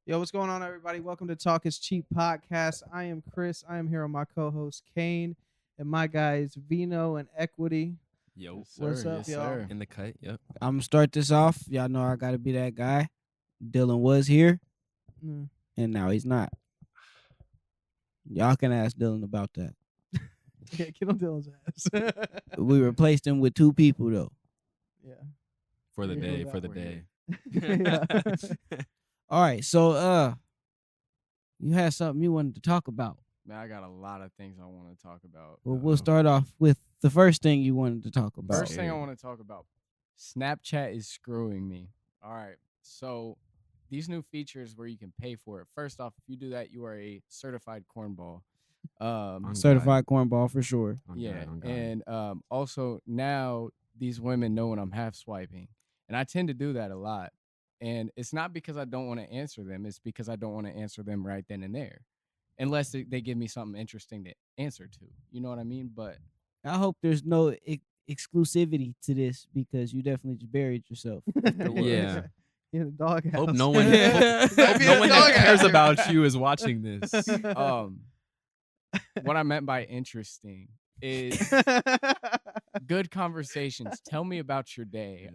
Yo, what's going on, everybody? Welcome to Talk is Cheap podcast. I am Kris. I am here with my co-host Kane and my guys Vino and Eccquity. Yo, Yes, What's sir. up, Yes, y'all? sir. in the cut. Yep. I'm gonna start this off. Y'all know I gotta be that guy. Dylan was here, Mm. and now he's not. Y'all can ask Dylan about that. Yeah, get on Dylan's ass. We replaced him with two people though. Yeah. For the Yeah, day. without For the worrying. day. Yeah. All right, so you had something you wanted to talk about. Man, I got a lot of things I want to talk about. Well, we'll start off with the first thing you wanted to talk about. First thing I want to talk about, Snapchat is screwing me. All right, so these new features where you can pay for it. First off, if you do that, you are a certified cornball. On Certified cornball for sure. God. On Yeah, God, on God. and also now these women know when I'm half swiping, and I tend to do that a lot. And it's not because I don't want to answer them; it's because I don't want to answer them right then and there, unless they give me something interesting to answer to. You know what I mean? But I hope there's no exclusivity to this because you definitely just buried yourself. Yeah. In the doghouse. Hope no one, Yeah. hope no one that cares about you is watching this. what I meant by interesting is good conversations. Tell me about your day.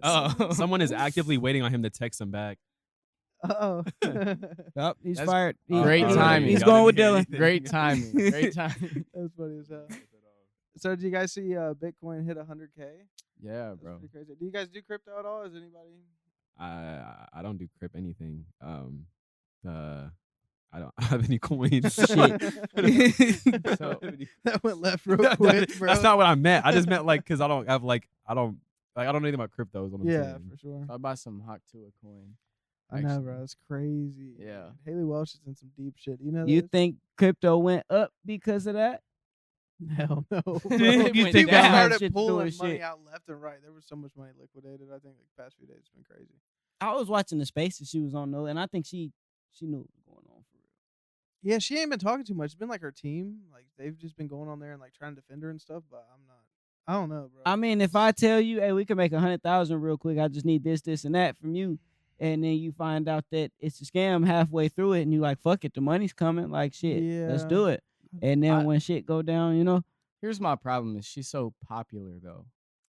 Someone is actively waiting on him to text him back. Uh-oh. Oh, he's That's fired. great timing. He's Y'all going with didn't Dylan. hear Great timing. Great timing. That's funny as hell. So, did you guys see Bitcoin hit 100K? Yeah, That's bro. pretty crazy. Do you guys do crypto at all? Is anybody? I don't do crip anything. I don't have any coins. Shit. So- That went left real quick, bro. That's not what I meant. I just meant like because I don't know anything about crypto. Is what I'm Yeah, saying. for sure. So I bought some HaukTuah coin. I know, actually. bro. It's crazy. Yeah. Hailey Welch is in some deep shit. You know You this? think crypto went up because of that? Hell no. Bro. It went People down. started Shit to do pulling with money shit. out left and right. There was so much money liquidated. I think like past few days it's been crazy. I was watching the spaces she was on though, and I think she knew what was going on for real. Yeah, she ain't been talking too much. It's been like her team. Like they've just been going on there and like trying to defend her and stuff. But I don't know, bro. I mean, if I tell you, hey, we can make 100,000 real quick, I just need this, this, and that from you, and then you find out that it's a scam halfway through it, and you like, fuck it, the money's coming, like shit, let's Yeah. do it. And then I- when shit go down, you know, Here's my problem: is she's so popular though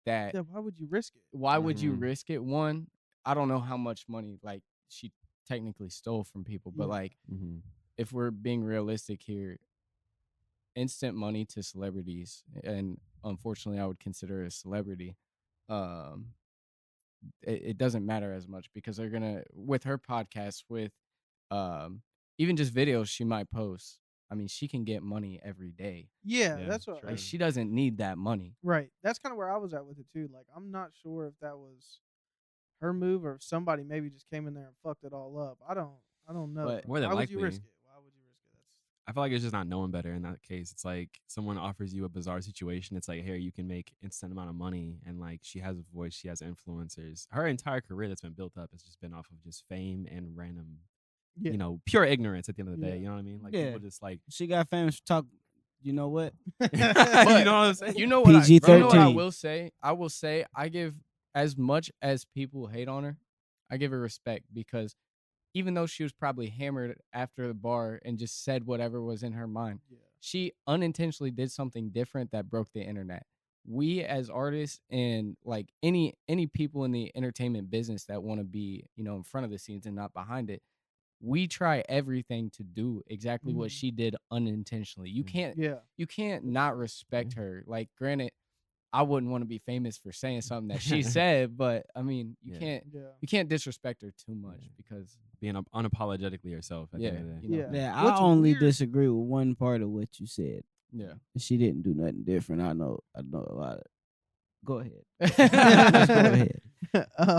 that Yeah, why would you risk it? why would you Mhm. risk it? One, I don't know how much money like she technically stole from people, but Yeah. like Mm-hmm. if we're being realistic here, instant money to celebrities, and unfortunately, I would consider her a celebrity. It doesn't matter as much because they're gonna with her podcast with even just videos she might post. I mean, she can get money every day. Yeah, Yeah, that's what. true. Like she doesn't need that money. Right. That's kind of where I was at with it too. Like I'm not sure if that was her move or if somebody maybe just came in there and fucked it all up. I don't know. But bro. more than why would you risk likely- it? Why would you risk it? I feel like it's just not knowing better in that case. It's like someone offers you a bizarre situation. It's like, here, you can make instant amount of money, and like she has a voice, she has influencers. Her entire career that's been built up has just been off of just fame and random, Yeah. you know, pure ignorance at the end of the day. Yeah. You know what I mean? Like Yeah. people just like, she got famous for talk. You know what? you know what I'm saying? You know what? You know what I PG-13. will say? I will say I give as much as people hate on her, I give her respect because even though she was probably hammered after the bar and just said whatever was in her mind, Yeah. she unintentionally did something different that broke the internet. We as artists and like any people in the entertainment business that want to be, you know, in front of the scenes and not behind it, we try everything to do exactly what Mhm. she did unintentionally. You can't Yeah. you can't not respect her. Like, granted, I wouldn't want to be famous for saying something that she said, but I mean, Yeah. Yeah. you can't disrespect her too much Yeah. because being unapologetically yourself at the end of the day. you know, Yeah. Yeah, What's I only weird- disagree with one part of what you said. yeah. She didn't do nothing different. I know a lot of. Go ahead. Just Go ahead.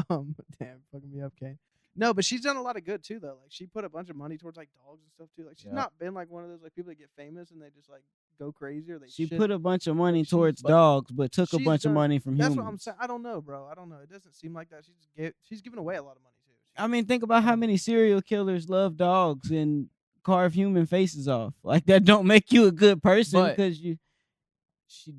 Damn, fucking me up, Kane. No, but she's done a lot of good too, though. Like she put a bunch of money towards like dogs and stuff too. Like she's Yeah. not been like one of those like people that get famous and they just like go crazy or they. She shit. put a bunch of money she's- towards but dogs, but took a she's bunch done- of money from That's humans. what I'm saying. I don't know, bro. I don't know. It doesn't seem like that. She's giving away a lot of money too. I mean, think about how many serial killers love dogs and carve human faces off. Like that don't make you a good person But- because you. she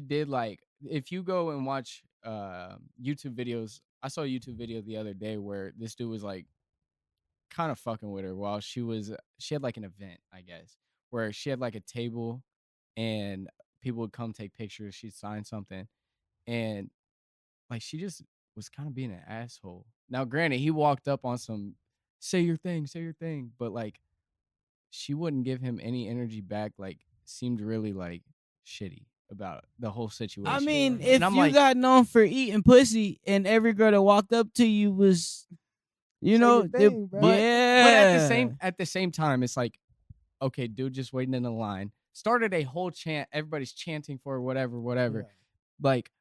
did like if you go and watch YouTube videos. I saw a YouTube video the other day where this dude was like kind of fucking with her while she had like an event, I guess, where she had like a table and people would come take pictures. She'd sign something, and like she just was kind of being an asshole. Now, granted, he walked up on some say your thing, but like she wouldn't give him any energy back. Like seemed really like shitty about the whole situation. I mean, And if I'm you like- got known for eating pussy and every girl that walked up to you was, you Say know, your thing, bro. yeah. But at the same time, it's like, okay, dude, just waiting in the line. Started a whole chant. Everybody's chanting for whatever. Yeah. Like,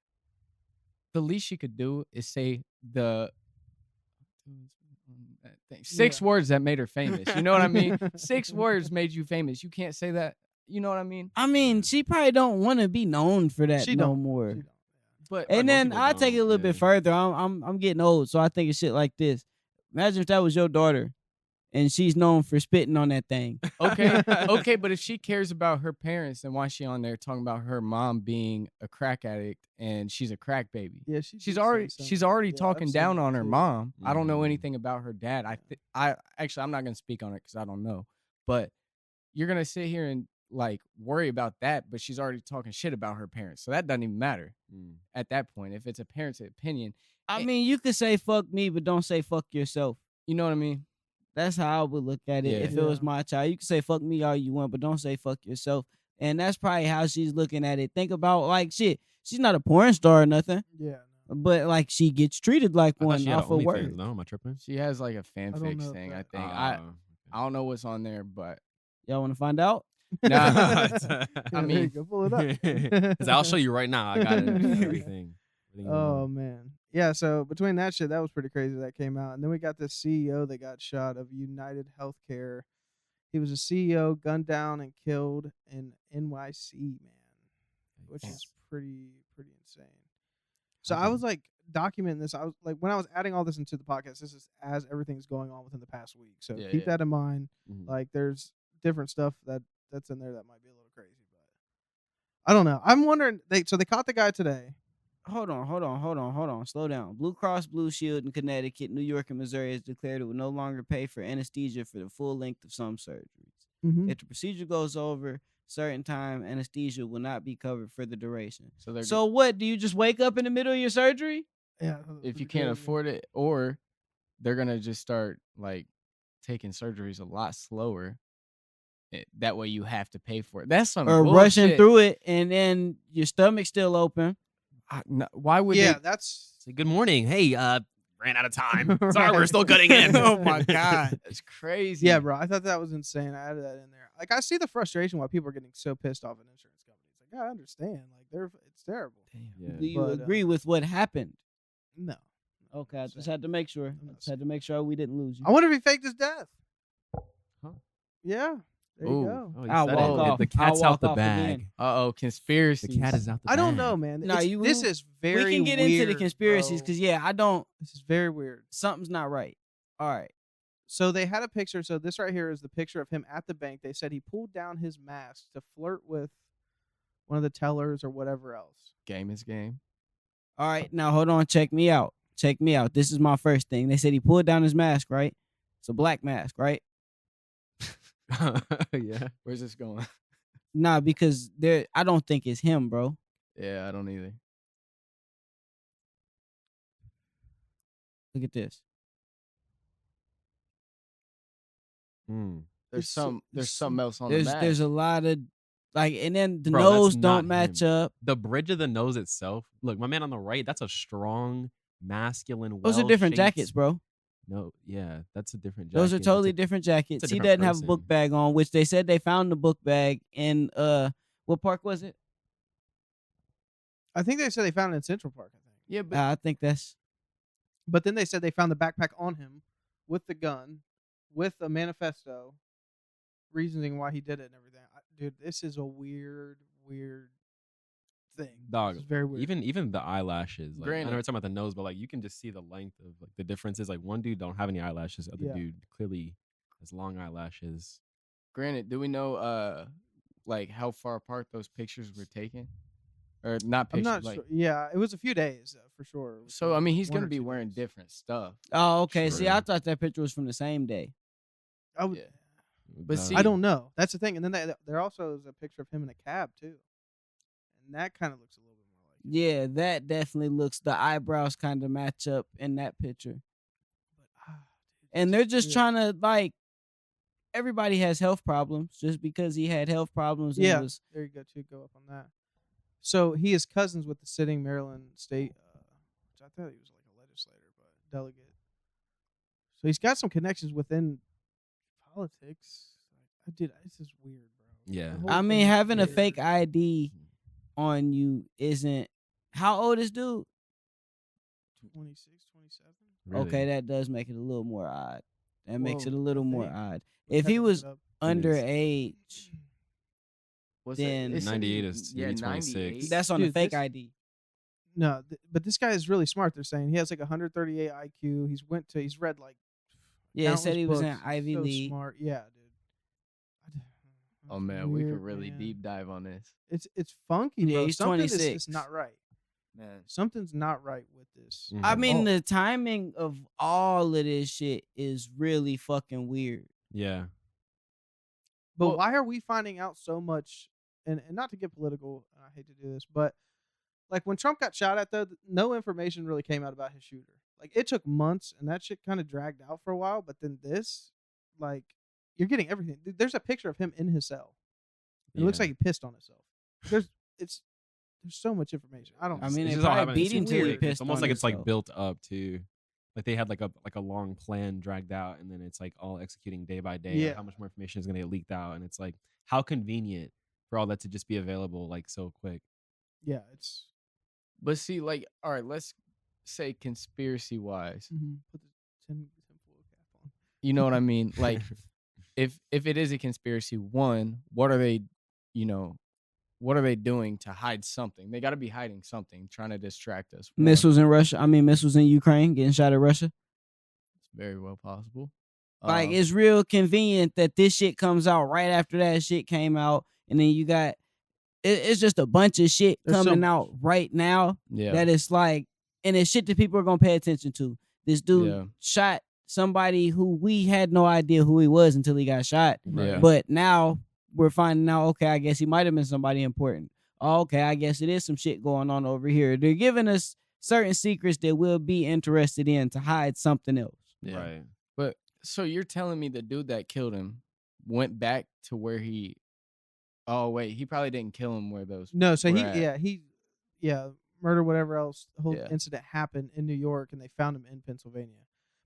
the least she could do is say the 6 words that made her famous. You know what I mean? 6 words made you famous. You can't say that. You know what I mean? I mean, she probably don't want to be known for that She no don't. more. She don't. But And most then people I take it a don't, little bit yeah. further. I'm getting old, so I think of shit like this. Imagine if that was your daughter, and she's known for spitting on that thing. okay, but if she cares about her parents, then why is she on there talking about her mom being a crack addict and she's a crack baby? Yeah, She's already talking down on her mom. I don't know Mhm. anything about her dad. I actually I'm not gonna speak on it because I don't know. But you're gonna sit here and like worry about that, but she's already talking shit about her parents, so that doesn't even matter Mm. at that point. If it's a parent's opinion, I mean, you could say fuck me, but don't say fuck yourself. you know what I mean? That's how I would look at it Yeah. if it was Yeah. my child. You can say fuck me all you want, but don't say fuck yourself. And that's probably how she's looking at it. Think about like shit. She's not a porn star or nothing, Yeah. but like she gets treated like I thought one she had off of OnlyFans. work. No, am I tripping? She has like a don't know fanfic if thing. I that- think Ah, I don't know what's on there, but Y'all want to find out? nah. okay. I There you mean, go, pull it up. 'Cause I'll show you right now. I got it. Everything. you Oh want. man, yeah. So between that shit, that was pretty crazy that came out, and then we got this CEO that got shot of United Healthcare. He was a CEO gunned down and killed in NYC, man, which is pretty insane. So I was like documenting this. I was like, when I was adding all this into the podcast, this is as everything's going on within the past week. So Yeah, keep yeah. that in mind. Mhm. Like, there's different stuff that's in there that might be a little crazy, but I don't know. I'm wondering. They caught the guy today. Hold on. Slow down. Blue Cross Blue Shield in Connecticut, New York, and Missouri has declared it will no longer pay for anesthesia for the full length of some surgeries. Mm-hmm. If the procedure goes over certain time, anesthesia will not be covered for the duration. so they're So what? Do you just wake up in the middle of your surgery? Yeah. if you can't afford it, or they're gonna just start like taking surgeries a lot slower. That way you have to pay for it. That's some Or bullshit. rushing through it and then your stomach's still open. Why would yeah, they? that's Say, good morning. Hey, ran out of time. Sorry, we're still cutting in. Oh my god, that's crazy. yeah, bro. I thought that was insane. I added that in there. Like, I see the frustration why people are getting so pissed off at insurance companies. Like, I understand. Like, it's terrible. Yeah. Do you But, agree with what happened? No. Okay, I just saying. had to make sure. I'm I not just had to make sure we didn't lose you. I wonder if he faked his death. Huh? Yeah. There Ooh. you go. Oh, you I'll said walk it. off. The cat's I'll out the walk off bag. again. Conspiracy. The cat is out the I bag. don't know, man. Nah, This is very We can get weird, into the conspiracies bro. because I don't. This is very weird. Something's not right. All right. So they had a picture. So this right here is the picture of him at the bank. They said he pulled down his mask to flirt with one of the tellers or whatever else. Game is game. All right. Now hold on. Check me out. This is my first thing. They said he pulled down his mask, right? It's a black mask, right? Yeah. Where's this going? Nah, because I don't think it's him, bro. Yeah, I don't either. Look at this. Mm. There's something else on the There's mask. there's a lot of like, and then the Bro, that's nose not don't match him. up. The bridge of the nose itself. Look, my man on the right, that's a strong, masculine, Those are different well-shaped jackets, bro. No, yeah, that's a different jacket. Those are That's totally a- different jackets. a He different doesn't have a book person. bag on, which they said they found the book bag in what park was it? I think they said they found it in Central Park. I think. Yeah, but I think that's But then they said they found the backpack on him with the gun, with a manifesto, reasoning why he did it and everything. Dude, this is a weird thing. Dog, This is very weird. even the eyelashes. Like, I Granted. know we're talking about the nose, but like you can just see the length of like the differences. Like one dude don't have any eyelashes, other Yeah. dude clearly has long eyelashes. granted, do we know like how far apart those pictures were taken? Or not I'm pictures, not like sure. Yeah, it was a few days for sure. It was so I mean he's one gonna or be 2 wearing days. different stuff. oh okay. See, True. I thought that picture was from the same day. I would. Yeah. But see, I don't know. That's the thing. And then there also is a picture of him in a cab too, and that kind of looks a little bit more like it. Yeah, that definitely looks. The eyebrows kind of match up in that picture, But and it's they're just weird. trying to like. Everybody has health problems. Just because he had health problems, and Yeah, was there you go. To go up on that. So he is cousins with the sitting Maryland state, which I thought he was like a legislator, but delegate. So he's got some connections within politics. It's just weird, bro. Yeah. The whole I mean, thing's having a weird. fake ID on you isn't. How old is dude? 26, 27. Really. Okay, that does make it a little more odd. That makes Whoa, it a little I more think. odd. Let's If have he to look was it up. underage, what's then- It's in- 98 is yeah, maybe 26. 98. that's on the Dude, fake this- ID. No, but this guy is really smart. They're saying he has like 138 IQ. He's read like Yeah, it said countless he was in books. He's Ivy so League. Smart, yeah, dude. Oh That's man, we weird, could really man. deep dive on this. It's funky, Yeah, bro. he's Something is 26. just not right. Man, Something's not right with this. Mhm. I at mean, all. the timing of all of this shit is really fucking weird. Yeah. But Well- why are we finding out so much? And not to get political, I hate to do this, but like when Trump got shot at, though, no information really came out about his shooter. Like it took months, and that shit kind of dragged out for a while. But then this, like, you're getting everything. There's a picture of him in his cell. It looks Yeah. like he pissed on himself. There's so much information. I don't. I know. mean, It's it just all probably happening beat too him till he quick. pissed It's almost on like it's like himself. built up too. Like they had like a long plan dragged out, and then it's like all executing day by day. like, Yeah. how much more information is gonna get leaked out, and it's like how convenient for all that to just be available like so quick. Yeah, it's. but see, like, all right, let's say conspiracy wise, Put the tinfoil cap on. you know what I mean? Like, if it is a conspiracy, one, what are they, what are they doing to hide something? They got to be hiding something, trying to distract us. one. Missiles in Russia. I mean, missiles in Ukraine getting shot at Russia. It's very well possible. Like, it's real convenient that this shit comes out right after that shit came out, and then you got it's just a bunch of shit There's so coming much. out right now yeah, that it's like, and it's shit that people are gonna pay attention to. This dude Yeah. shot somebody who we had no idea who he was until he got shot. Yeah. But now we're finding out, okay, I guess he might have been somebody important. Oh, okay, I guess it is some shit going on over here. They're giving us certain secrets that we'll be interested in to hide something else. yeah. Right. But so you're telling me the dude that killed him went back to where he? Oh wait, he probably didn't kill him where those. No, so were at. he murder, whatever else. The whole Yeah. incident happened in New York, and they found him in Pennsylvania.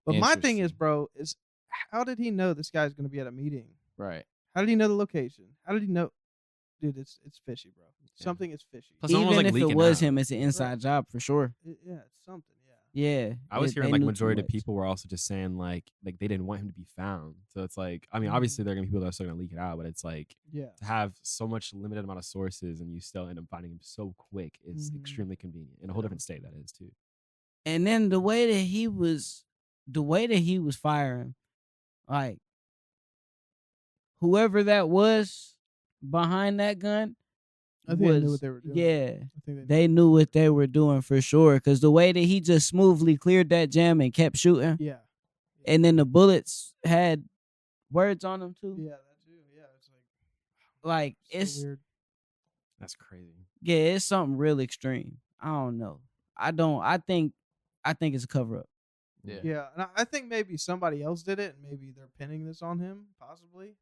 But my thing is, Interesting. bro, is how did he know this guy's going to be at a meeting? Right. How did he know the location? How did he know? Dude, it's fishy, bro. Something is fishy. Plus, someone was, Even like, if it leaking was out. him, it's an inside job for sure. Yeah, it's something. Yeah. I was it- hearing they like knew too majority of much. people were also just saying like they didn't want him to be found. So it's like, I mean, Mhm. obviously there are gonna be people that are still gonna leak it out, but it's like Yeah. to have so much limited amount of sources and you still end up finding him so quick is Mhm. extremely convenient in a whole different state that is too. And then the way that he was firing, like whoever that was behind that gun, I think they knew was- what they were doing. yeah, I think they knew what they were doing for sure. Because the way that he just smoothly cleared that jam and kept shooting, Yeah. and then the bullets had words on them too. Yeah, that too. Yeah, it's Like so it's weird. That's crazy. yeah, it's something real extreme. I don't know. I think it's a cover up. Yeah. Yeah, and I think maybe somebody else did it, and maybe they're pinning this on him, possibly.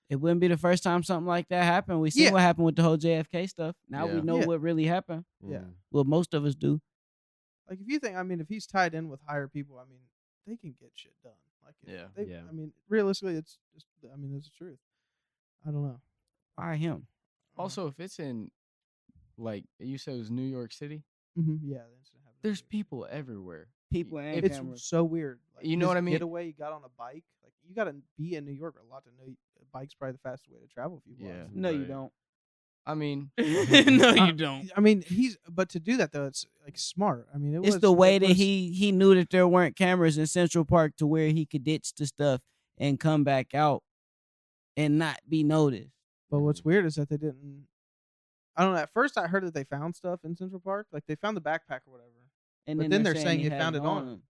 It wouldn't be the first time something like that happened. We seen Yeah. what happened with the whole JFK stuff. Now we Yeah. know Yeah. what really happened. Yeah. Well, most of us do. Like if you think, I mean, if he's tied in with higher people, I mean, they can get shit done. Like, Yeah. Yeah. I mean, realistically, it's just, I mean, it's the truth. I don't know. Why him? Also, if it's in, like you said, it was New York City. Yeah, the incident happened. There's people everywhere. People and If It's cameras. so weird. Like, You know what I his mean? Getaway, you got on a bike. Like you got to be in New York a lot to know a bike's probably the fastest way to travel. If you Yeah. No, you Right. don't. I mean, no, Uh, you don't. I mean, but to do that though, it's like smart. I mean, It's the way that he knew that there weren't cameras in Central Park to where he could ditch the stuff and come back out and not be noticed. But what's weird is that they didn't. I don't know. At first, I heard that they found stuff in Central Park, like they found the backpack or whatever. And But then they're saying he they had found it on him. him.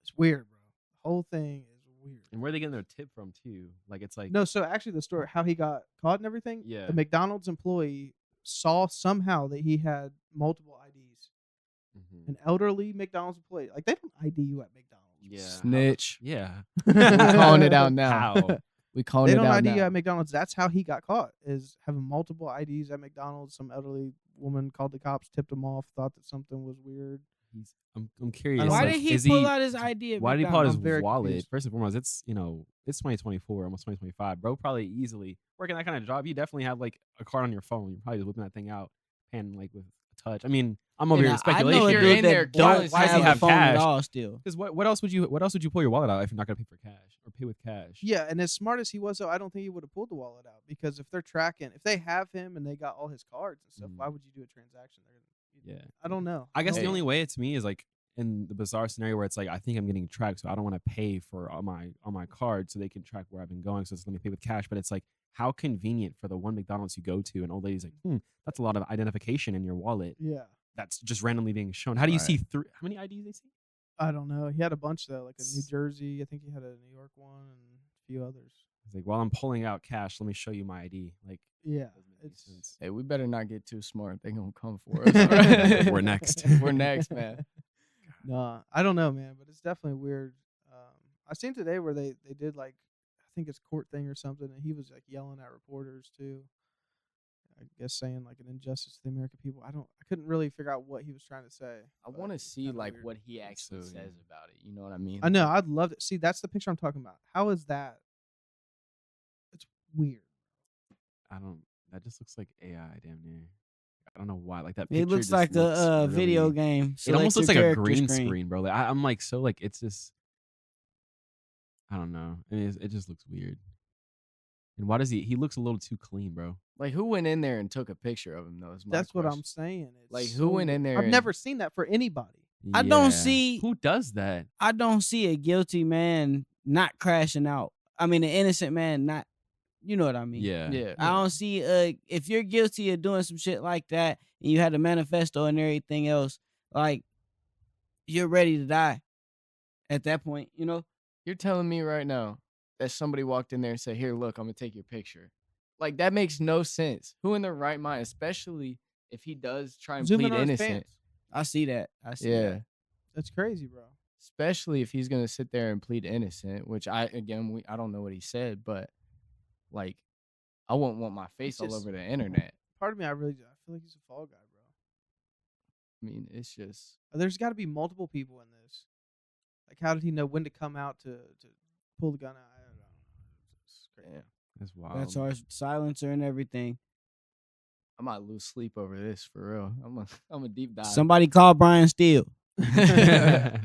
It's weird, bro. The whole thing is weird. And where are they getting their tip from too? Like it's like No, so actually the story, how he got caught and everything, Yeah. the McDonald's employee saw somehow that he had multiple IDs. Mhm. An elderly McDonald's employee. Like, they don't ID you at McDonald's. Yeah. Snitch. Yeah. We're calling it out now. How? We calling They it don't out ID you now. at McDonald's. That's how he got caught, is having multiple IDs at McDonald's. Some elderly woman called the cops, tipped him off, thought that something was weird. I'm curious. Why Why like, did he is pull out his ID? Why did he pull out his I'm very wallet? confused. First and foremost, it's it's 2024, almost 2025. Bro, probably easily working that kind of job. You definitely have like a card on your phone. You're probably just whipping that thing out, paying like with a touch. I mean, I'm over here I know speculation. a You're dude in that there don't why does he have a have phone at cash? all still. Because what else would you pull your wallet out if you're not gonna pay for cash or pay with cash? Yeah, and as smart as he was, though, I don't think he would have pulled the wallet out, because if they're tracking, if they have him and they got all his cards and stuff, why would you do a transaction? Yeah. I don't know. I guess don't the know. only way to me is like in the bizarre scenario where it's like I think I'm getting tracked, so I don't want to pay for on my card so they can track where I've been going. So just let me pay with cash. But it's like how convenient for the one McDonald's you go to, and old lady's like, that's a lot of identification in your wallet. Yeah, That's just randomly being shown. How do you Right. see through? How many IDs they see? I don't know. He had a bunch though, like a New Jersey. I think he had a New York one and a few others. It's like while I'm pulling out cash, let me show you my ID. Like Yeah, doesn't make any it's sense. Hey, we better not get too smart. They gonna come for us. alright? We're next. We're next, man. nah. I don't know, man, but it's definitely weird. I seen today where they did like, I think it's court thing or something, and he was like yelling at reporters too. I guess saying like an injustice to the American people. I couldn't really figure out what he was trying to say. I but want to it's see kinda like weird. what he actually So, says about it. You know what I mean? I know. I'd love to see. That's the picture I'm talking about. How is that? It's weird. That just looks like AI damn near. I don't know why. Like that. It picture looks just like a looks video really- game. It almost looks Select like your a character green screen, bro. Like I'm like so like it's just. I don't know. I mean, it just looks weird. And why does he looks a little too clean, bro? Like who went in there and took a picture of him though? Is my That's what I'm question. saying. It's Like, who went in there I've and- never seen that for anybody. I don't Yeah. see. Who does that. I don't see a guilty man not crashing out. I mean, an innocent man not. You know what I mean? Yeah. Yeah. I don't see. If you're guilty of doing some shit like that, and you had a manifesto and everything else, like you're ready to die. At that point, you know. You're telling me right now that somebody walked in there and said, "Here, look, I'm gonna take your picture." Like that makes no sense. Who in their right mind, especially if he does try and Zoom in plead on his innocent? pants. I see that. I see Yeah. that. That's crazy, bro. Especially if he's gonna sit there and plead innocent, which I don't know what he said, but like I wouldn't want my face all just- over the internet. Part of me, I feel like he's a fall guy, bro. I mean, it's just There's got to be multiple people in this. Like, how did he know when to come out to pull the gun out? I don't know. It's crazy. yeah. That's wild. That's our silencer and everything. I might lose sleep over this for real. I'm a deep dive. Somebody call Brian Steele. yeah.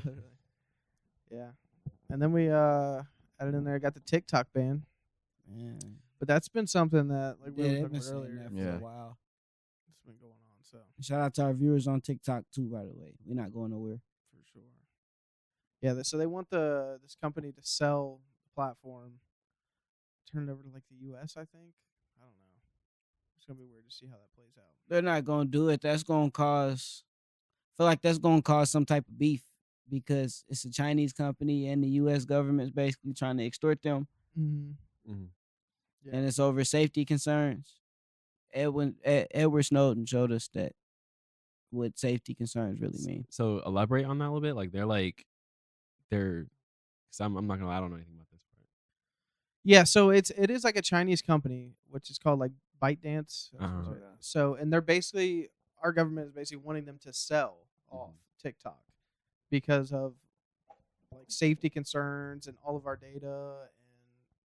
And then we added in there, got the TikTok ban. Yeah, But that's been something that, like we yeah were they've talking been about saying earlier, that for Yeah. a while. it's been going on. So Shout out to our viewers on TikTok too, by the way. We're not going nowhere. for sure. Yeah. So they want this company to sell the platform, turn it over to like the U.S. I think. I don't know. It's gonna be weird to see how that plays out. They're not gonna do it. That's gonna cause. I feel like that's gonna cause some type of beef because it's a Chinese company and the U.S. government's basically trying to extort them, Mm-hmm. Mhm. Yeah. and it's over safety concerns. Edward Snowden showed us that what safety concerns really mean. So elaborate on that a little bit. Like they're. Cause I'm not gonna lie, I don't know anything about this part. Yeah, so it is like a Chinese company, which is called like ByteDance. Uh-huh. So, and they're basically, our government is basically wanting them to sell off TikTok because of like safety concerns and all of our data and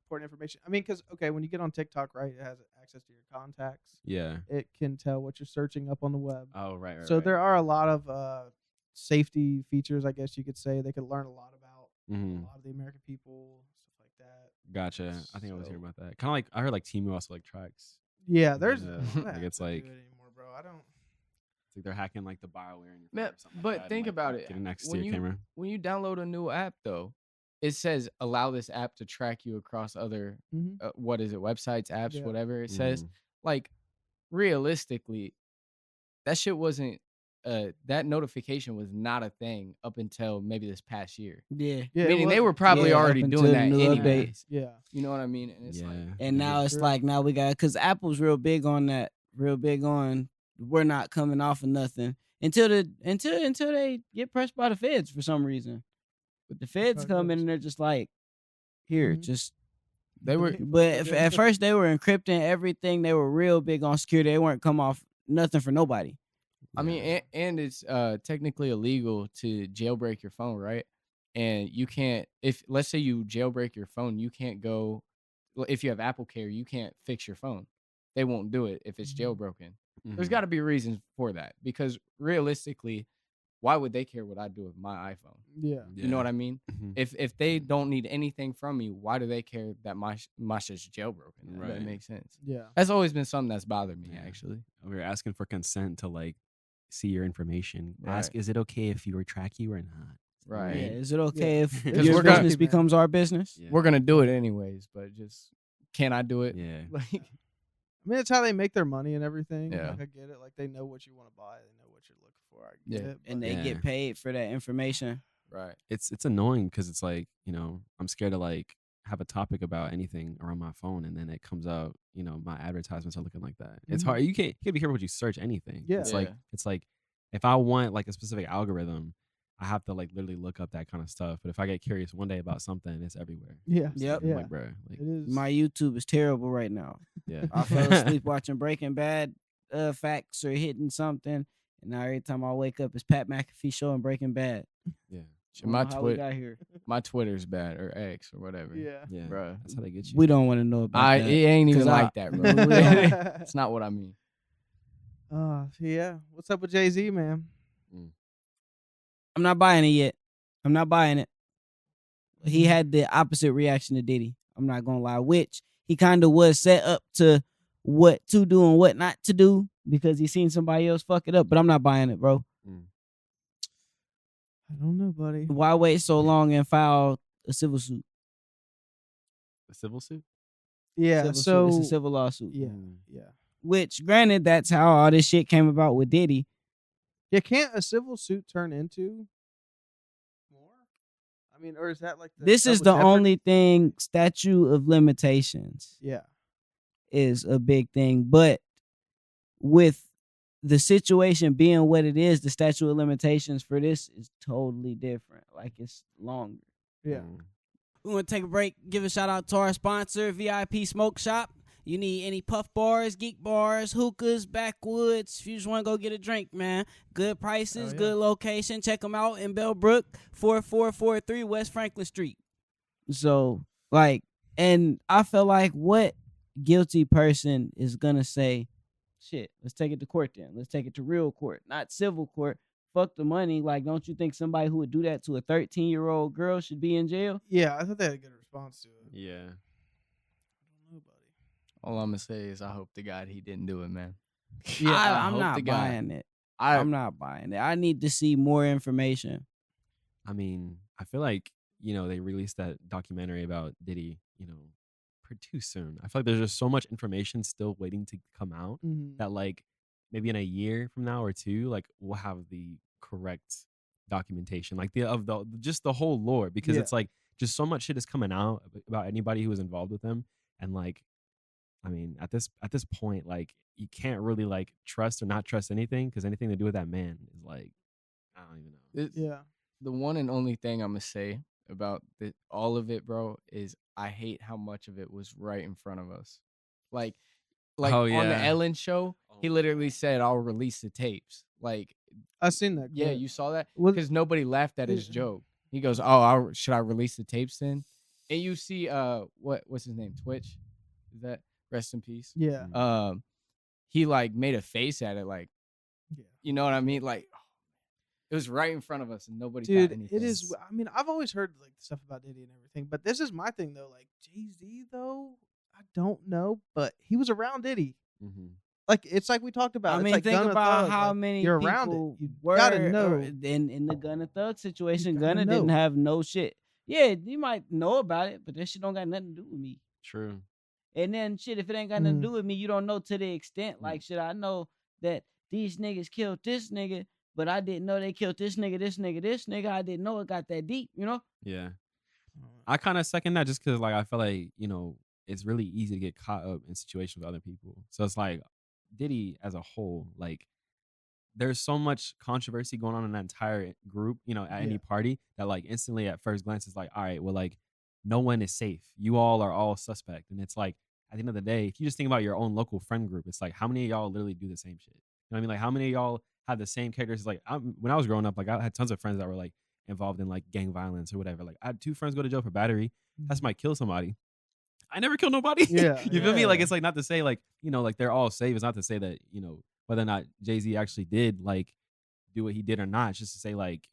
important information. I mean, because when you get on TikTok, right, it has access to your contacts. Yeah. It can tell what you're searching up on the web. Oh right. So there are a lot of safety features, I guess you could say. They could learn a lot about Mhm. a lot of the American people, stuff like that. Gotcha. I think I was hearing So- about that. Kind of like I heard like Temu also like tracks. Yeah, there's Yeah, I like, don't have it's to do like- it anymore, bro. I don't. It's like they're hacking like the BioWare in your phone Man, or something like but that and, think like, about it. Getting next to When your camera. When you download a new app, though, it says allow this app to track you across other Mm-hmm. what is it, websites, apps, Yeah. whatever it says. Mhm. Like realistically, that shit wasn't that notification was not a thing up until maybe this past year. Yeah. Yeah, it Meaning they wasn't. were probably Yeah, up already until doing the that new update. anyways. Yeah. You know what I mean? And it's like, And now it's True. like now we got because Apple's real big on that, real big on we're not coming off of nothing until they get pressed by the feds for some reason. But the feds how it come in goes. and they're just like, here, Mhm. just. they were But at first they were encrypting everything. They were real big on security. They weren't come off nothing for nobody. I mean, and it's technically illegal to jailbreak your phone, right? And you can't, if let's say you jailbreak your phone, you can't go, if you have Apple Care, you can't fix your phone. They won't do it if it's jailbroken. There's got to be reasons for that because realistically, why would they care what I do with my iPhone? Yeah. You know what I mean? Mhm. If they don't need anything from me, why do they care that my shit's jailbroken? That Right. makes sense. Yeah. That's always been something that's bothered me, Yeah. actually. We were asking for consent to like see your information. Ask, Right. is it okay if we track you or not? Right. Yeah, is it okay if Because your we're gonna- business becomes our business? Yeah. We're gonna do it anyways, but just can I do it? Yeah. Like, I mean, it's how they make their money and everything. Yeah. Like, I get it. Like, they know what you want to buy. They know what you're looking for. I get Yeah. it. And but- they Yeah. get paid for that information. right. It's annoying because it's like, you know, I'm scared to like have a topic about anything around my phone and then it comes out, you know, my advertisements are looking like that. It's Mhm. hard. You can't be careful what you search anything. Yeah. It's Yeah. like if I want like a specific algorithm, I have to like literally look up that kind of stuff. But if I get curious one day about something, it's everywhere. Yeah. Yep. I'm Yeah. like, bro, like, It is. My YouTube is terrible right now. yeah. I fell asleep watching Breaking Bad facts or hitting something. And now every time I wake up, it's Pat McAfee show and Breaking Bad. Yeah. Shit, my How we Twitter, got here. my Twitter's bad or X or whatever. Yeah. Yeah. Bruh. That's how they get you. We don't want to know about It that. ain't even 'Cause I- like that, bro. It's not what I mean. Yeah. What's up with Jay-Z, man? I'm not buying it yet. I'm not buying it. He had the opposite reaction to Diddy. I'm not gonna lie, which he kind of was set up to what to do and what not to do because he seen somebody else fuck it up. But I'm not buying it, bro. I don't know, buddy. Why wait so long and file a civil suit? A civil suit? Yeah. Civil suit. So It's a civil lawsuit. Yeah. Mm. Yeah. Which, granted, that's how all this shit came about with Diddy. Yeah. Can't a civil suit turn into more? I mean, or is that like This is the double jeopardy? only thing. Statute of limitations Yeah. is a big thing, but with the situation being what it is, the statute of limitations for this is totally different. Like it's longer. Yeah. Mm. We want to take a break. Give a shout out to our sponsor, VIP Smoke Shop. You need any puff bars, geek bars, hookahs, backwoods. If you just want to go get a drink, man. Good prices, yeah. good location. Check them out in Bellbrook, 4443 West Franklin Street. So, like, and I feel like what guilty person is going to say, shit, let's take it to court then. Let's take it to real court, not civil court. Fuck the money. Like, don't you think somebody who would do that to a 13-year-old girl should be in jail? Yeah. I thought they had a good response to it. Yeah. I don't know, buddy. All I'm gonna say is I hope to God he didn't do it, man. I'm hope to not God. buying it. I'm not buying it. I need to see more information. I mean, I feel like, you know, they released that documentary about Diddy, you know, too soon. I feel like there's just so much information still waiting to come out Mhm. that like maybe in a year from now or two, like we'll have the correct documentation, like just the whole lore, because Yeah. it's like just so much shit is coming out about anybody who was involved with them, and like, I mean, at this point, like you can't really like trust or not trust anything because anything to do with that man is like, I don't even know. Yeah. The one and only thing I'm gonna say about all of it, bro, is I hate how much of it was right in front of us. Like Oh, on the yeah. Ellen show, he Oh, literally said, "I'll release the tapes." Like, I seen that. yeah, clip. you saw that Was- because nobody laughed at his Yeah. joke. He goes, "Oh, should I release the tapes then?" And you see, what's his name? Twitch, is that? Rest in peace. Yeah. He like made a face at it, like, Yeah. you know what I mean? Like, it was right in front of us, and nobody thought Dude, anything. it is. I mean, I've always heard like stuff about Diddy and everything, but this is my thing though. Like Jay-Z, though, I don't know, but he was around Diddy. Mm-hmm. Like it's like we talked about. I It's mean, like think Gunna about Thug, how like, many you're people around it. You were gotta know. in the Gunna Thug situation. gotta Gunna didn't know. have no shit. Yeah, you might know about it, but that shit don't got nothing to do with me. True. And then shit, if it ain't got nothing Mhm. to do with me, you don't know to the extent. Like shit, I know that these niggas killed this nigga, but I didn't know they killed this nigga, this nigga, this nigga. I didn't know it got that deep, you know? Yeah. I kind of second that just because, like, I feel like, you know, it's really easy to get caught up in situations with other people. So it's like Diddy as a whole, like, there's so much controversy going on in that entire group, you know, at any party that, like, instantly at first glance, it's like, all right, well, like, no one is safe. You all are all suspect. And it's like, at the end of the day, if you just think about your own local friend group, it's like, how many of y'all literally do the same shit? You know what I mean? Like, how many of y'all have the same characters? Like, when I was growing up, like, I had tons of friends that were, like, involved in, like, gang violence or whatever. Like, I had 2 friends go to jail for battery. That's might kill somebody. I never killed nobody. Yeah. You feel me? Like, it's like not to say, like, you know, like, they're all safe. It's not to say that, you know, whether or not Jay-Z actually did, like, do what he did or not. It's just to say, like,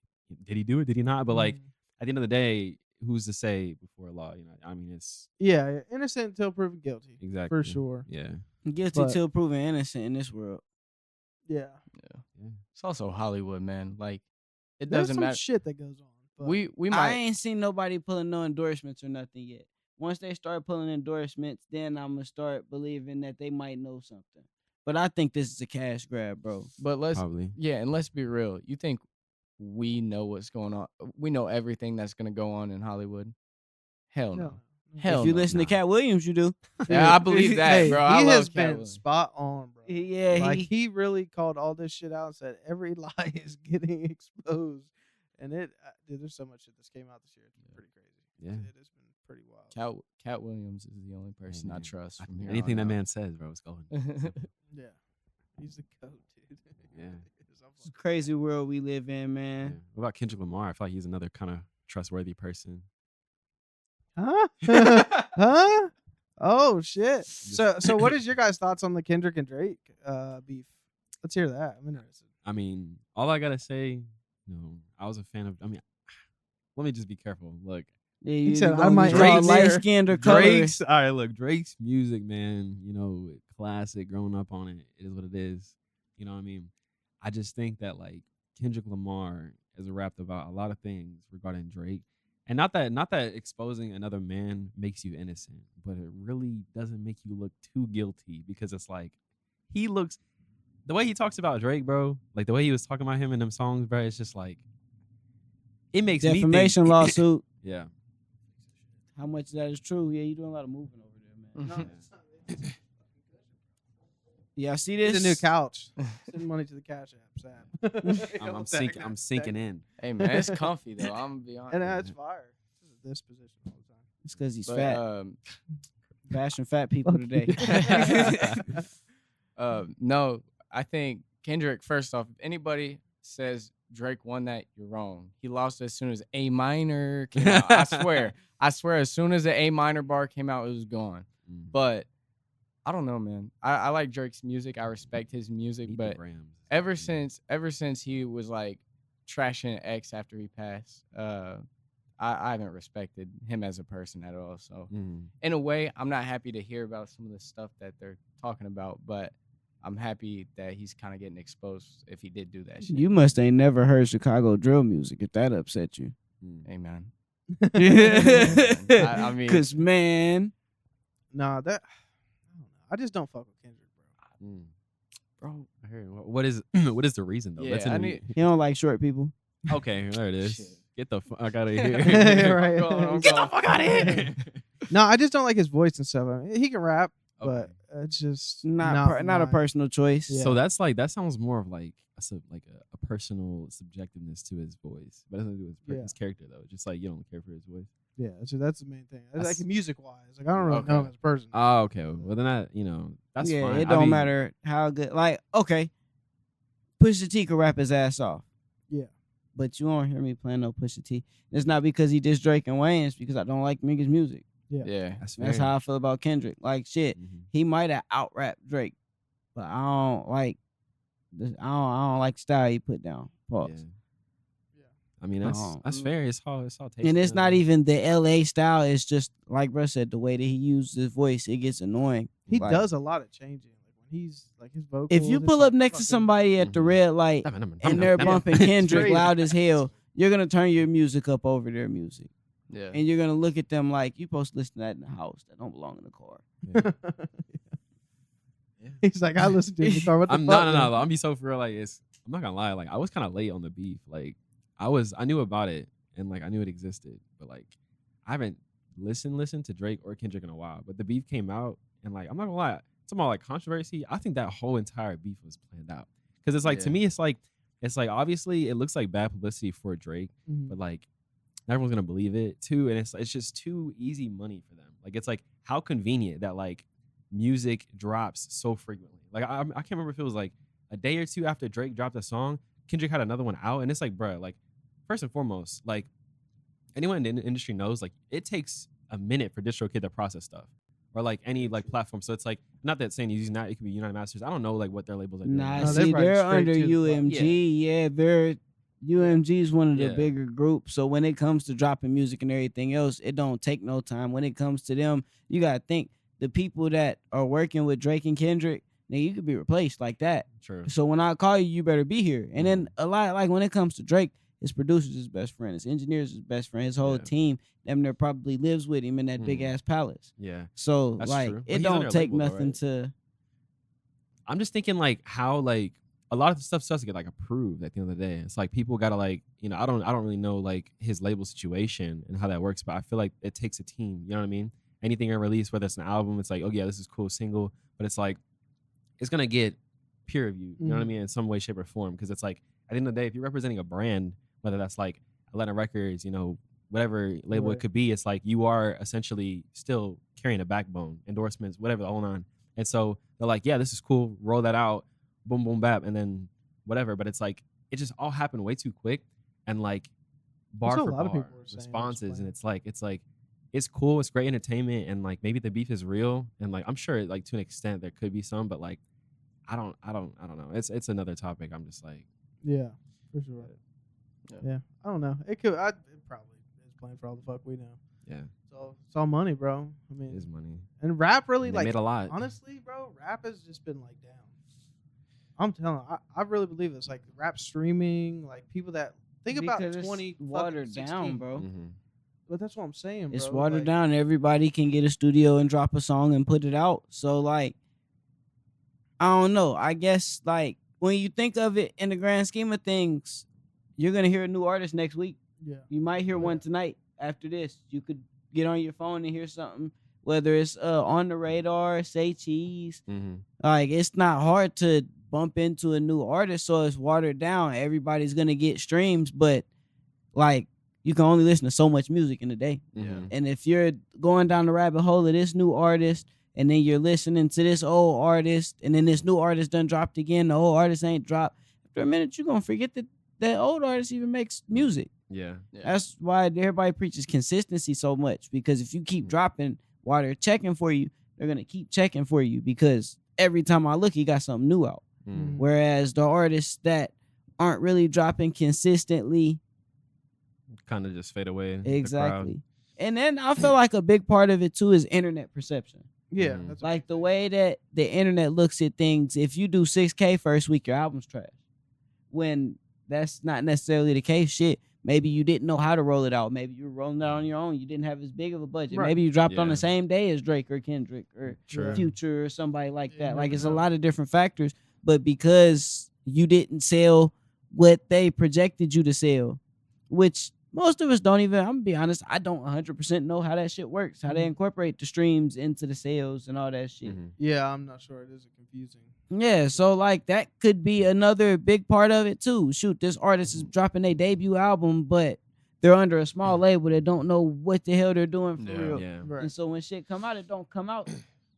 did he do it? Did he not? But, like, at the end of the day, who's to say before law? You know, I mean, it's innocent until proven guilty. exactly For sure. Yeah. Guilty But- till proven innocent in this world. Yeah. It's also Hollywood, man. Like, it There's doesn't some matter. shit that goes on. But We I might. ain't seen nobody pulling no endorsements or nothing yet. Once they start pulling endorsements, then I'm gonna start believing that they might know something. But I think this is a cash grab, bro. But let's Probably. and let's be real. You think we know what's going on? We know everything that's gonna go on in Hollywood? Hell no. no. Hell if you no. listen to Cat Williams, you do. Yeah, I believe that, Hey, bro. I he love has Cat been Williams. spot on, bro. Yeah, Like he really called all this shit out and said every lie is getting exposed. And dude, there's so much shit that's came out this year. It's been pretty crazy. Yeah. It has been pretty wild. Cat Williams is the only person I man. trust from here Anything on that out. man says, bro, it's going. Yeah, he's the goat, dude. Yeah. it's a crazy world we live in, Yeah. man. What about Kendrick Lamar? I feel like he's another kind of trustworthy person. Huh? Huh? Oh shit. So what is your guys' thoughts on the Kendrick and Drake beef? Let's hear that. I'm interested. I mean, all I gotta say, I was a fan of. I mean, let me just be careful. Look, Yeah, you said, gonna I might draw hate light mirror. skinned or colorless. Drake's. All right, look, Drake's music, man. You know, classic. Growing up on it, it is what it is. You know what I mean? I just think that like Kendrick Lamar has rapped about a lot of things regarding Drake. And not that exposing another man makes you innocent, but it really doesn't make you look too guilty because it's like he looks the way he talks about Drake, bro. Like the way he was talking about him in them songs, bro. It's just like it makes me think. Defamation lawsuit. Yeah. How much of that is true? Yeah, you doing a lot of moving over there, man. Yeah, see Need this? a new couch. Send money to the Cash App. I'm sinking in. Hey man, it's comfy though. I'm gonna be honest. And that's fire. This is this position all the time. It's because he's But, fat. Bashing fat people Fuck today. no, I think Kendrick. First off, if anybody says Drake won that, you're wrong. He lost as soon as A minor came out. I swear. As soon as the A minor bar came out, it was gone. But I don't know, man. I like Drake's music. I respect his music, Eat the but grams. ever since he was like trashing X after he passed, I haven't respected him as a person at all. So in a way, I'm not happy to hear about some of the stuff that they're talking about, but I'm happy that he's kind of getting exposed if he did do that shit. You must ain't never heard Chicago drill music if that upset you. Hey, man. I I mean, because man, Nah, that I just don't fuck with Kendrick, bro. bro, I hear you. What is what is the reason though? Yeah, Let's I interview- need- he don't like short people. Okay, there it is. Shit. Get the fuck out of here. Right. I'm Get the going. fuck out of here. No, I just don't like his voice and stuff. I mean, he can rap, Okay. but it's just Not a mine. personal choice. Yeah. So that's like that sounds more of like a personal subjectiveness to his voice, but it doesn't do with Yeah. his character though. Just like you don't care for his voice. Yeah, so that's the main thing. It's That's- like music wise, like I don't really Okay. know him as a person. Oh, okay. Well, then that that's yeah, fine. it I don't mean, matter how good. Like, okay, Pusha T can rap his ass off. Yeah. But you won't hear me playing no Pusha T. It's not because he dissed Drake and Wayne. It's because I don't like niggas' music. Yeah. That's fair. That's how I feel about Kendrick. Like, shit, Mhm. he might have out-rapped Drake, but I don't like. I don't like the style he put down. Pause. Yeah. I mean that's fair. It's all taste. And it's not even the LA style. It's just like bro said, the way that he uses his voice, it gets annoying. He Like, does a lot of changing. Like when he's like his vocals. If you it's pull like up next to fucking- somebody at the Mhm. red light and they're bumping Kendrick Straight. loud as hell, you're gonna turn your music up over their music, Yeah. and you're gonna look at them like you supposed to listen to that in the house. That don't belong in the car. He's like, I listen to it in the car. What the I'm fuck? no. I'm be so for real. Like it's I'm not gonna lie, like I was kind of late on the beef. Like I knew about it and like I knew it existed, but like I haven't listened to Drake or Kendrick in a while. But the beef came out, and like I'm not gonna lie, it's about like controversy. I think that whole entire beef was planned out because it's like to me, it's like obviously it looks like bad publicity for Drake, but like everyone's gonna believe it too, and it's just too easy money for them. Like it's like how convenient that like music drops so frequently. Like I can't remember if it was like a day or two after Drake dropped a song, Kendrick had another one out, and it's like, bruh, like first and foremost, like anyone in the industry knows, like it takes a minute for DistroKid to process stuff, or like any like platform. So it's like not that saying using that, it could be United Masters. I don't know like what their labels are doing. Nah, No, see, probably they're straight under to the UMG. Yeah, they're UMG is one of the Yeah. bigger groups. So when it comes to dropping music and everything else, it don't take no time. When it comes to them, you gotta think the people that are working with Drake and Kendrick, now you could be replaced like that. True. So when I call you, you better be here. And then a lot, like when it comes to Drake, his producers his best friend, his engineers his best friend, his whole Yeah. team, them there probably lives with him in that big ass palace. Yeah. So That's like true. But it he's under don't a take label though, nothing right? to. I'm just thinking like how like a lot of the stuff starts to get like approved at the end of the day. It's like people gotta like, you know, I don't really know like his label situation and how that works, but I feel like it takes a team. You know what I mean? Anything I release, whether it's an album, it's like, oh yeah, this is cool single, but it's like it's gonna get peer reviewed. You know what I mean? In some way, shape, or form. Because it's like at the end of the day, if you're representing a brand, whether that's like Atlanta Records, you know, whatever label it could be, it's like you are essentially still carrying a backbone, endorsements, whatever the whole nine. And so they're like, yeah, this is cool, roll that out, boom, boom, bap, and then whatever. But it's like it just all happened way too quick, and like bar That's what for a lot of bar people were saying, just responses, and playing. it's like it's cool, it's great entertainment, and like maybe the beef is real, and like I'm sure like to an extent there could be some, but like I don't know. It's another topic. I'm just like, Yeah, for sure. Yeah, I don't know. It probably is playing for all the fuck we know. yeah, So it's all money, bro. I it mean, is money. and rap really They like made a lot. honestly, bro. Rap has just been like down. I'm telling. I really believe this. Like rap streaming, like people that think about Because it's 20 watered fucking down, 16. bro. Mm-hmm. But that's what I'm saying, bro. It's watered like, down. Everybody can get a studio and drop a song and put it out. So like, I don't know. I guess like when you think of it in the grand scheme of things, you're gonna hear a new artist next week. Yeah. You might hear one tonight after this. You could get on your phone and hear something, whether it's on the radar, say cheese. Mm-hmm. Like it's not hard to bump into a new artist, so it's watered down. Everybody's gonna get streams, but like you can only listen to so much music in a day. Mm-hmm. And if you're going down the rabbit hole of this new artist, and then you're listening to this old artist, and then this new artist done dropped again, the old artist ain't dropped. After a minute, you're gonna forget that old artist even makes music. Yeah. That's why everybody preaches consistency so much, because if you keep dropping while they're checking for you, they're gonna keep checking for you, because every time I look, you got something new out. Mm-hmm. Whereas the artists that aren't really dropping consistently, Kind of just fade away. in the crowd. exactly. And then I feel like a big part of it too is internet perception. Yeah. Mhm. That's Like the way that the internet looks at things, if you do 6K first week, your album's trash. When that's not necessarily the case. Shit, maybe you didn't know how to roll it out. Maybe you were rolling it out on your own. You didn't have as big of a budget. Right. Maybe you dropped on Yeah. the same day as Drake or Kendrick or True. Future or somebody like Yeah, that. Like never it's a know. lot of different factors. But because you didn't sell what they projected you to sell, which most of us don't even, I'm gonna be honest, I don't 100% know how that shit works, how they incorporate the streams into the sales and all that shit. Mhm. Yeah, I'm not sure. It is confusing. Yeah, so like that could be another big part of it too. Shoot, this artist is dropping their debut album, but they're under a small label that don't know what the hell they're doing for real. Yeah. Right. And so when shit come out, it don't come out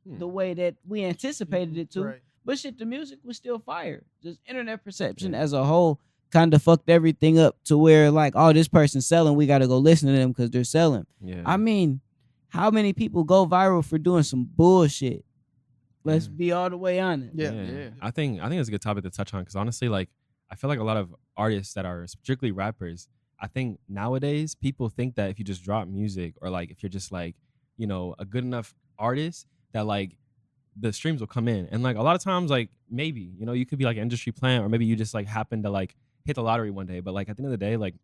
Hmm. the way that we anticipated it to. Right. But shit, the music was still fire. Just internet perception Yeah. as a whole kind of fucked everything up to where like, oh, this person's selling, we got to go listen to them because they're selling. Yeah. I mean, how many people go viral for doing some bullshit? Let's Yeah. be all the way honest. Yeah. I think it's a good topic to touch on, because honestly, like I feel like a lot of artists that are strictly rappers, I think nowadays people think that if you just drop music, or like if you're just like, you know, a good enough artist, that like the streams will come in. And like a lot of times, like maybe, you know, you could be like an industry plant, or maybe you just like happen to like hit the lottery one day. But like at the end of the day, like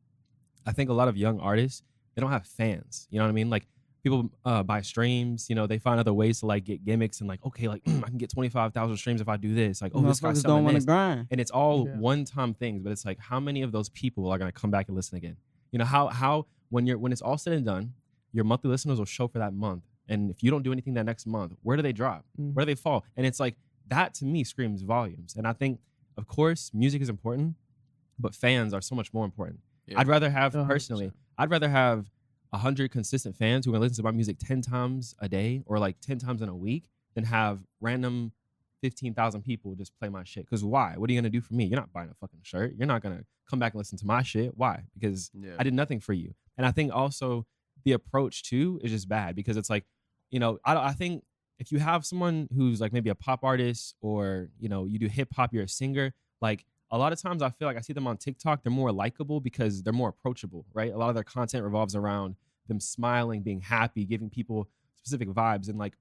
I think a lot of young artists, they don't have fans. You know what I mean? Like people buy streams. You know, they find other ways to like get gimmicks and like, okay, like I can get 25,000 streams if I do this. Like, oh, this guy's Motherfuckers selling don't want to this. grind. And it's all Yeah. one-time things, but it's like, how many of those people are gonna come back and listen again? You know, how when it's all said and done, your monthly listeners will show for that month. And if you don't do anything that next month, where do they drop? Where do they fall? And it's like that to me screams volumes. And I think, of course, music is important, but fans are so much more important. Yeah. I'd rather have 100%. personally, I'd rather have 100 consistent fans who are gonna listen to my music 10 times a day or like 10 times in a week than have random 15,000 people just play my shit. Because why? What are you gonna do for me? You're not buying a fucking shirt. You're not gonna come back and listen to my shit. Why? Because I did nothing for you. And I think also the approach too is just bad because it's like, you know, I think if you have someone who's like maybe a pop artist or, you know, you do hip hop, you're a singer, like a lot of times I feel like I see them on TikTok, they're more likable because they're more approachable, right? A lot of their content revolves around them smiling, being happy, giving people specific vibes. And like,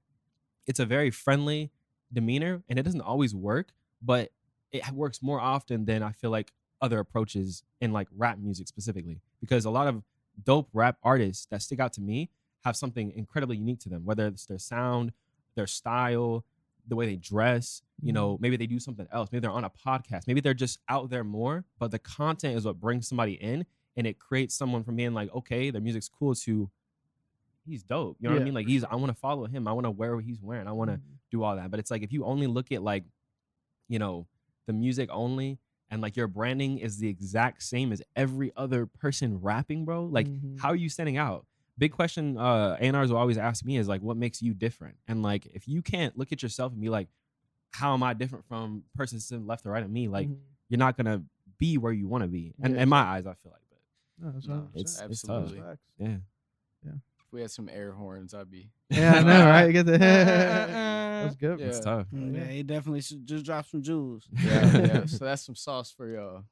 it's a very friendly demeanor and it doesn't always work, but it works more often than I feel like other approaches in like rap music specifically, because a lot of dope rap artists that stick out to me have something incredibly unique to them, whether it's their sound, their style, the way they dress, you know, maybe they do something else. Maybe they're on a podcast. Maybe they're just out there more, but the content is what brings somebody in and it creates someone from being like, okay, their music's cool to he's dope. You know what I mean? Like I want to follow him. I want to wear what he's wearing. I want to do all that. But it's like, if you only look at like, you know, the music only and like your branding is the exact same as every other person rapping, bro, like how are you standing out? Big question A&Rs will always ask me is like, what makes you different? And like, if you can't look at yourself and be like, how am I different from person sitting left or right of me? Like, you're not going to be where you want to be. And in my eyes, I feel like, but No, it's absolutely. tough. Yeah. If we had some air horns, I'd be. Yeah, I know, right? Get the that's good. Yeah. It's tough. Yeah, he definitely should just drop some jewels. Yeah. So that's some sauce for y'all.